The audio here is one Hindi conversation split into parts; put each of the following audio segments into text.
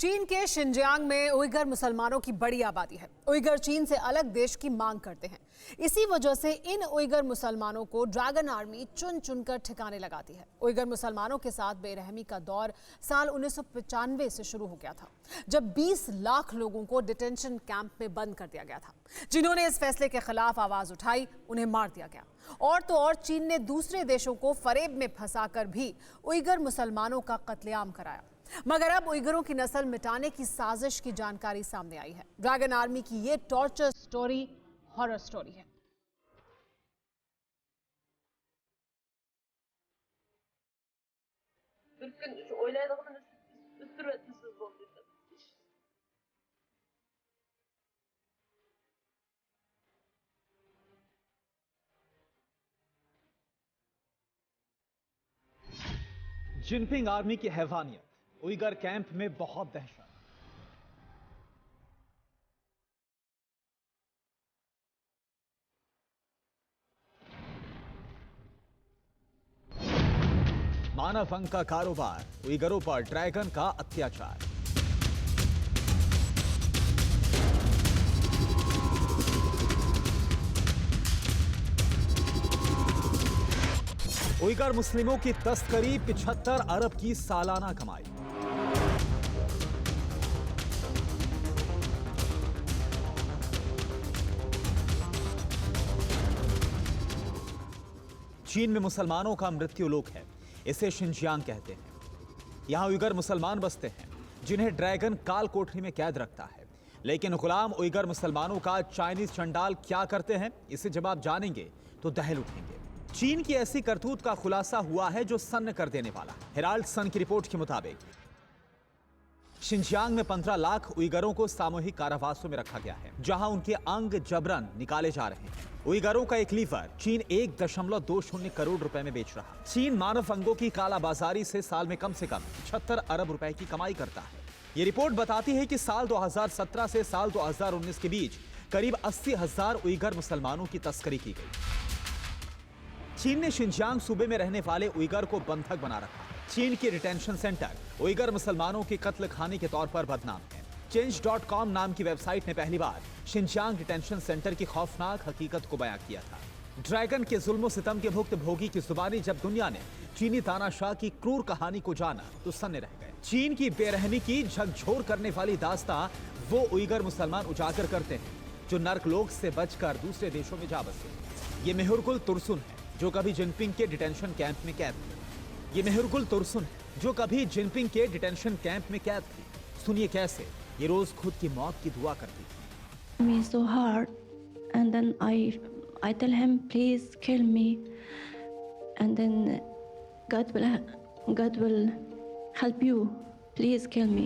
चीन के शिनजियांग में उइगर मुसलमानों की बड़ी आबादी है। उइगर चीन से अलग देश की मांग करते हैं। इसी वजह से इन उइगर मुसलमानों को ड्रैगन आर्मी चुन चुनकर ठिकाने लगाती है। उइगर मुसलमानों के साथ बेरहमी का दौर साल 1995 से शुरू हो गया था, जब 20 लाख लोगों को डिटेंशन कैंप में बंद कर दिया गया था। जिन्होंने इस फैसले के खिलाफ आवाज उठाई, उन्हें मार दिया गया। और तो और चीन ने दूसरे देशों को फरेब में फंसाकर भी उइगर मुसलमानों का कत्लेआम कराया। मगर अब उइगरों की नस्ल मिटाने की साजिश की जानकारी सामने आई है। ड्रैगन आर्मी की ये टॉर्चर स्टोरी हॉरर स्टोरी है। जिनपिंग आर्मी की हैवानियत, उइगर कैंप में बहुत दहशत। मानव अंग का कारोबार, उइगरों पर ड्रैगन का अत्याचार। उइगर मुस्लिमों की तस्करी, 75 अरब की सालाना कमाई। चीन में मुसलमानों का मृत्यु लोक है, इसे शिनजियांग कहते हैं। यहां उइगर मुसलमान बसते हैं जिन्हें ड्रैगन काल कोठरी में कैद रखता है। लेकिन गुलाम उइगर मुसलमानों का चाइनीज चंडाल क्या करते हैं, इसे जब आप जानेंगे तो दहल उठेंगे। चीन की ऐसी करतूत का खुलासा हुआ है जो सन्न कर देने वाला। हेराल्ड सन की रिपोर्ट के मुताबिक शिनजियांग में 15 लाख उइगरों को सामूहिक कारावासों में रखा गया है, जहां उनके अंग जबरन निकाले जा रहे हैं। उइगरों का एक लीवर चीन 1.20 करोड़ रुपए में बेच रहा है। चीन मानव अंगों की कालाबाजारी से साल में कम से कम 76 अरब रुपए की कमाई करता है। ये रिपोर्ट बताती है कि साल 2017 से साल 2019 के बीच करीब 80,000 उइगर मुसलमानों की तस्करी की गई। चीन ने शिनजियांग सूबे में रहने वाले उइगर को बंधक बना रखा है। चीन के डिटेंशन सेंटर उइगर मुसलमानों के कत्ल खाने के तौर पर बदनाम है। Change.com नाम की वेबसाइट ने पहली बार शिनजियांग डिटेंशन सेंटर की खौफनाक हकीकत को बयां किया था। ड्रैगन के जुल्म सितम के भुक्त भोगी की जुबानी जब दुनिया ने चीनी तानाशाह की क्रूर कहानी को जाना तो सन्ने रह गए। चीन की बेरहमी की झकझोर करने वाली दास्तां वो उइगर मुसलमान उजागर करते हैं जो नर्कलोक से बचकर दूसरे देशों में जा बसे। ये मेहुरगुल तुरसुन है जो कभी जिनपिंग के डिटेंशन कैंप में कैद थी। ये मेहुरगुल तुरसुन है जो कभी जिनपिंग के डिटेंशन कैंप में कैद थी। सुनिए कैसे ये रोज खुद की मौत की दुआ करती थी। Me so hard, and then I tell him, please kill me, and then God will help you. Please kill me.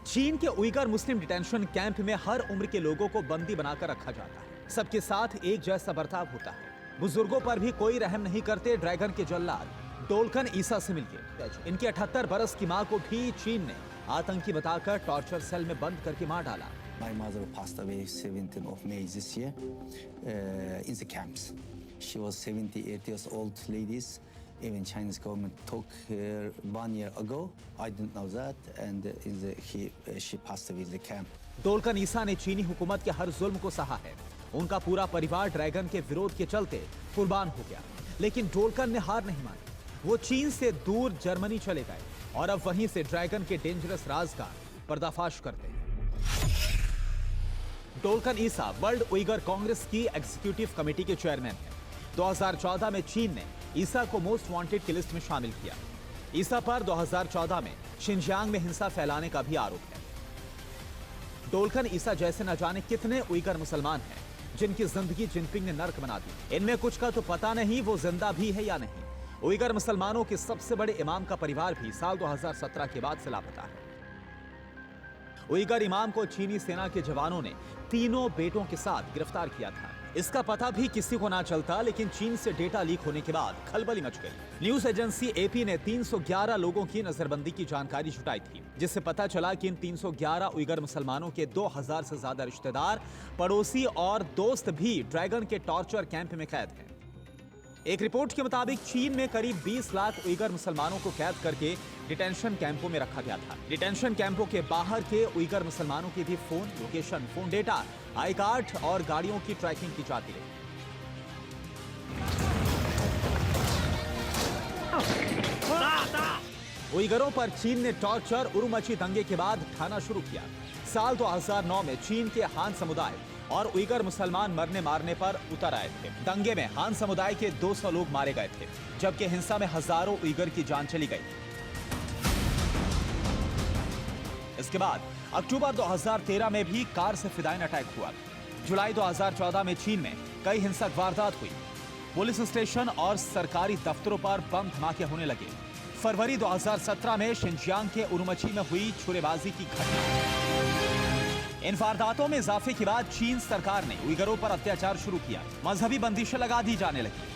चीन के उइगर मुस्लिम डिटेंशन कैंप में हर उम्र के लोगों को बंदी बनाकर रखा जाता है। सबके साथ एक जैसा बर्ताव होता है। बुजुर्गों पर भी कोई रहम नहीं करते। ड्रैगन के जल्लाद डोलकन ईसा से मिलिए। इनके 78 बरस की मां को भी चीन ने आतंकी बताकर टॉर्चर सेल में बंद करके मार डाला। My mother passed away 17th of May this year in the camps. She was 78 years old ladies. Even Chinese government took her 1 year ago. I didn't know that, and she passed away in the camp. डोलकन ईसा ने चीनी हुकूमत के हर जुल्म को सहा है। उनका पूरा परिवार ड्रैगन के विरोध के चलते कुर्बान हो गया। लेकिन डोलकन ने हार नहीं मानी। वो चीन से दूर जर्मनी चले गए और अब वहीं से ड्रैगन के डेंजरस राज का पर्दाफाश करते हैं। डोलकन ईसा वर्ल्ड उइगर कांग्रेस की एग्जीक्यूटिव कमेटी के चेयरमैन हैं। 2014 में चीन ने ईसा को मोस्ट वांटेड की लिस्ट में शामिल किया। ईसा पर 2014 में शिनजियांग में हिंसा फैलाने का भी आरोप है। डोलकन ईसा जैसे न जाने कितने उइगर मुसलमान हैं जिनकी जिंदगी जिनपिंग ने नर्क बना दी। इनमें कुछ का तो पता नहीं वो जिंदा भी है या नहीं। उइगर मुसलमानों के सबसे बड़े इमाम का परिवार भी साल 2017 के बाद से लापता है। उइगर इमाम को चीनी सेना के जवानों ने तीनों बेटों के साथ गिरफ्तार किया था। इसका पता भी किसी को ना चलता, लेकिन चीन से डेटा लीक होने के बाद खलबली मच गई। न्यूज एजेंसी एपी ने 311 लोगों की नजरबंदी की जानकारी जुटाई थी, जिससे पता चला कि इन 311 उइगर मुसलमानों के 2000 से ज्यादा रिश्तेदार, पड़ोसी और दोस्त भी ड्रैगन के टॉर्चर कैंप में कैद हैं। एक रिपोर्ट के मुताबिक चीन में करीब 20 लाख उइगर मुसलमानों को कैद करके डिटेंशन कैंपों में रखा गया था। डिटेंशन कैंपों के बाहर के उइगर मुसलमानों की भी phone location, phone data, I card और गाड़ियों की ट्रैकिंग की जाती है। उइगरों पर चीन ने टॉर्चर, उरुमची दंगे के बाद ठाना शुरू किया। साल 2009 में चीन के हान समुदाय और उइगर मुसलमान मरने मारने पर उतर आए थे। दंगे में हान समुदाय के 200 लोग मारे गए थे, जबकि हिंसा में हजारों उइगर की जान चली गई। इसके बाद अक्टूबर 2013 में भी कार से फिदाइन अटैक हुआ। जुलाई 2014 में चीन में कई हिंसक वारदात हुई। पुलिस स्टेशन और सरकारी दफ्तरों पर बम धमाके होने लगे। फरवरी 2017 में शिनजियांग के उरुमची में हुई छुरेबाजी की घटना। इन वारदातों में इजाफे के बाद चीन सरकार ने उइगरों पर अत्याचार शुरू किया। मजहबी बंदिशें लगा दी जाने लगी।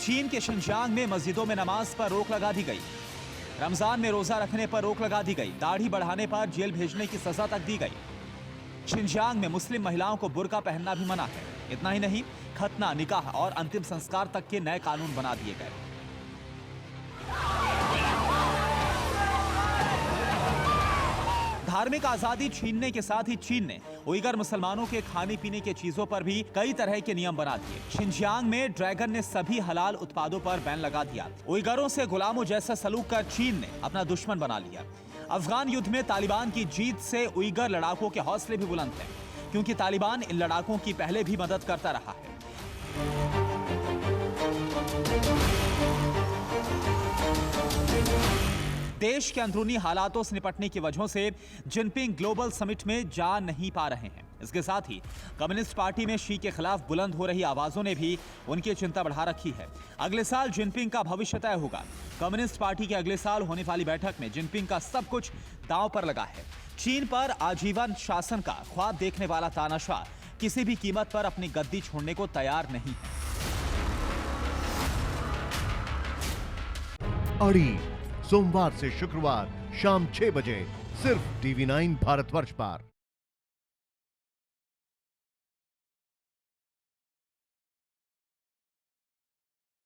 चीन के शिनजियांग में मस्जिदों में नमाज पर रोक लगा दी गई। रमजान में रोजा रखने पर रोक लगा दी गई। दाढ़ी बढ़ाने पर जेल भेजने की सजा तक दी गई। शिनजियांग में मुस्लिम महिलाओं को बुर्का पहनना भी मना है। इतना ही नहीं, खतना, निकाह और अंतिम संस्कार तक के नए कानून बना दिए गए। धार्मिक आजादी छीनने के साथ ही चीन ने उइगर मुसलमानों के खाने पीने के चीजों पर भी कई तरह के नियम बना दिए। शिनजियांग में ड्रैगन ने सभी हलाल उत्पादों पर बैन लगा दिया। उइगरों से गुलामों जैसा सलूक कर चीन ने अपना दुश्मन बना लिया। अफगान युद्ध में तालिबान की जीत से उइगर लड़ाकों के हौसले भी बुलंद हैं, क्योंकि तालिबान इन लड़ाकों की पहले भी मदद करता रहा है। देश के अंदरूनी हालातों से निपटने की वजहों से जिनपिंग ग्लोबल समिट में जा नहीं पा रहे हैं। इसके साथ ही कम्युनिस्ट पार्टी में शी के खिलाफ बुलंद हो रही आवाजों ने भी उनकी चिंता बढ़ा रखी है। अगले साल जिनपिंग का भविष्य तय होगा। कम्युनिस्ट पार्टी के अगले साल होने वाली बैठक में जिनपिंग का सब कुछ दांव पर लगा है। चीन पर आजीवन शासन का ख्वाब देखने वाला तानाशाह किसी भी कीमत पर अपनी गद्दी छोड़ने को तैयार नहीं है। अड़ी सोमवार से शुक्रवार शाम 6 बजे सिर्फ TV9 भारतवर्ष पर।